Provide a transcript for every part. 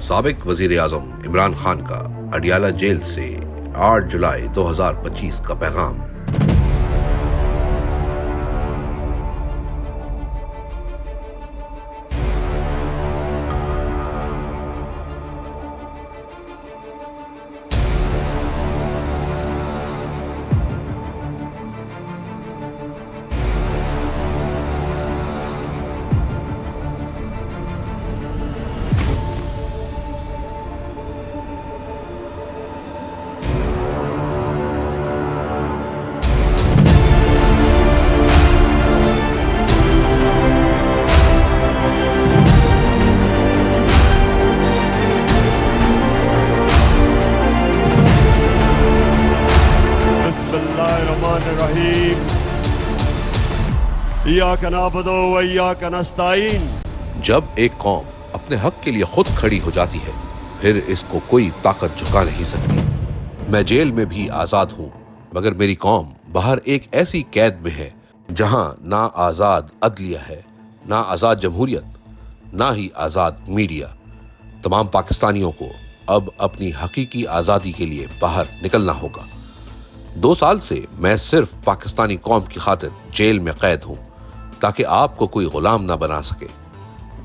سابق وزیر اعظم عمران خان کا اڈیالہ جیل سے 8 جولائی 2025 کا پیغام۔ ایاک نعبد و ایاک نستعین۔ جب ایک قوم اپنے حق کے لیے خود کھڑی ہو جاتی ہے پھر اس کو کوئی طاقت جھکا نہیں سکتی۔ میں جیل میں بھی آزاد ہوں مگر میری قوم باہر ایک ایسی قید میں ہے جہاں نہ آزاد عدلیہ ہے، نہ آزاد جمہوریت، نہ ہی آزاد میڈیا۔ تمام پاکستانیوں کو اب اپنی حقیقی آزادی کے لیے باہر نکلنا ہوگا۔ 2 سال سے میں صرف پاکستانی قوم کی خاطر جیل میں قید ہوں تاکہ آپ کو کوئی غلام نہ بنا سکے۔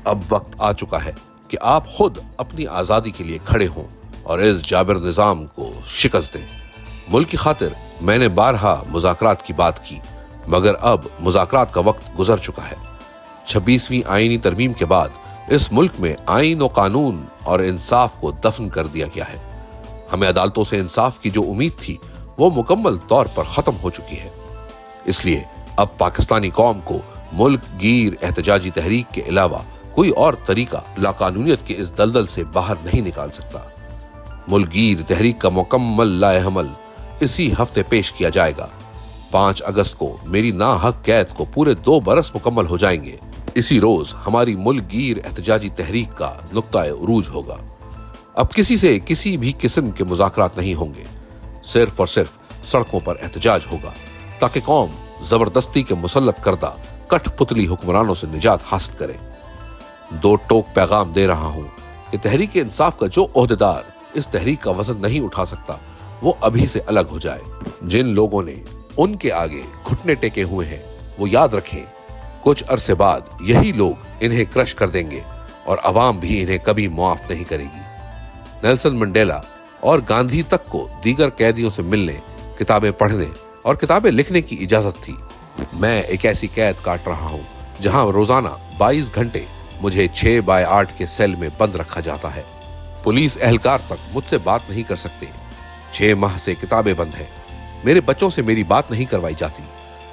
اب وقت آ چکا ہے کہ آپ خود اپنی آزادی کے لیے کھڑے ہوں اور اس جابر نظام کو شکست دیں۔ ملک کی خاطر میں نے بارہا مذاکرات کی بات کی مگر اب مذاکرات کا وقت گزر چکا ہے۔ 26ویں آئینی ترمیم کے بعد اس ملک میں آئین و قانون اور انصاف کو دفن کر دیا گیا ہے۔ ہمیں عدالتوں سے انصاف کی جو امید تھی وہ مکمل طور پر ختم ہو چکی ہے۔ اس لیے اب پاکستانی قوم کو ملک گیر احتجاجی تحریک کے علاوہ کوئی اور طریقہ لاقانونیت کے اس دلدل سے باہر نہیں نکال سکتا۔ ملک گیر تحریک کا مکمل لائحہ عمل اسی ہفتے پیش کیا جائے گا۔ 5 اگست کو میری ناحق قید کو پورے 2 برس مکمل ہو جائیں گے۔ اسی روز ہماری ملک گیر احتجاجی تحریک کا نقطہ عروج ہوگا۔ اب کسی سے کسی بھی قسم کے مذاکرات نہیں ہوں گے، صرف اور صرف سڑکوں پر احتجاج ہوگا تاکہ قوم زبردستی کے مسلط کردہ کٹھ پتلی حکمرانوں سے نجات حاصل کرے۔ 2 ٹوک پیغام دے رہا ہوں کہ تحریک انصاف کا جو عہدیدار اس تحریک کا وزن نہیں اٹھا سکتا وہ ابھی سے الگ ہو جائے۔ جن لوگوں نے ان کے آگے گھٹنے ٹیکے ہوئے ہیں وہ یاد رکھیں کچھ عرصے بعد یہی لوگ انہیں کرش کر دیں گے اور عوام بھی انہیں کبھی معاف نہیں کرے گی۔ نیلسن منڈیلا اور گاندھی تک کو دیگر قیدیوں سے ملنے، کتابیں پڑھنے اور کتابیں لکھنے کی اجازت تھی۔ میں ایک ایسی قید کاٹ رہا ہوں جہاں روزانہ 22 گھنٹے مجھے 6x8 کے سیل میں بند رکھا جاتا ہے۔ پولیس اہلکار تک مجھ سے بات نہیں کر سکتے۔ 6 ماہ سے کتابیں بند ہیں۔ میرے بچوں سے میری بات نہیں کروائی جاتی۔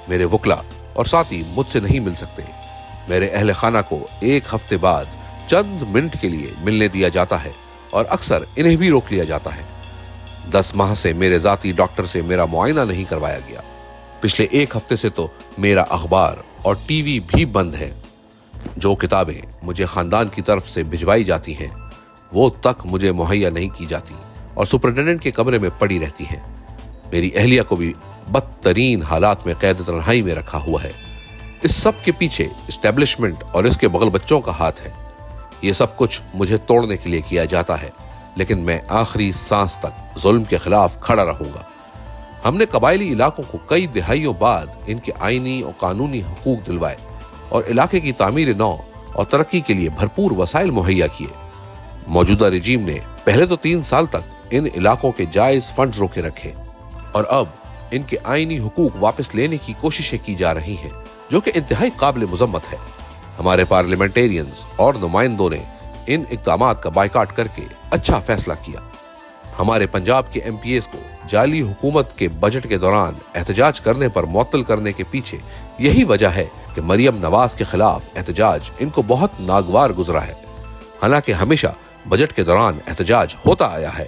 میرے وکلا اور ساتھی مجھ سے نہیں مل سکتے۔ میرے اہل خانہ کو 1 ہفتے بعد چند منٹ کے لیے ملنے دیا جاتا ہے اور اکثر انہیں بھی روک لیا جاتا ہے۔ 10 ماہ سے میرے ذاتی ڈاکٹر سے میرا معائنہ نہیں کروایا گیا۔ پچھلے 1 ہفتے سے تو میرا اخبار اور ٹی وی بھی بند ہے۔ جو کتابیں مجھے خاندان کی طرف سے بھجوائی جاتی ہیں وہ تک مجھے مہیا نہیں کی جاتی اور سپرنٹینڈنٹ کے کمرے میں پڑی رہتی ہیں۔ میری اہلیہ کو بھی بدترین حالات میں قید تنہائی میں رکھا ہوا ہے۔ اس سب کے پیچھے اسٹیبلشمنٹ اور اس کے بغل بچوں کا ہاتھ ہے۔ یہ سب کچھ مجھے توڑنے کے لیے کیا جاتا ہے لیکن میں آخری سانس تک ظلم کے خلاف کھڑا رہوں گا۔ ہم نے قبائلی علاقوں کو کئی دہائیوں بعد ان کے آئینی اور قانونی حقوق دلوائے اور علاقے کی تعمیر نو اور ترقی کے لیے بھرپور وسائل مہیا کیے۔ موجودہ رجیم نے پہلے تو 3 سال تک ان علاقوں کے جائز فنڈز روکے رکھے اور اب ان کے آئینی حقوق واپس لینے کی کوششیں کی جا رہی ہیں جو کہ انتہائی قابل مذمت ہے۔ ہمارے پارلیمنٹیرینز اور نمائندوں نے ان اقدامات کا بائیکاٹ کر کے اچھا فیصلہ کیا۔ ہمارے پنجاب کے ایم پی ایز کو جعلی حکومت کے بجٹ کے دوران احتجاج کرنے پر معطل کرنے کے پیچھے یہی وجہ ہے کہ مریم نواز کے خلاف احتجاج ان کو بہت ناگوار گزرا ہے، حالانکہ ہمیشہ بجٹ کے دوران احتجاج ہوتا آیا ہے۔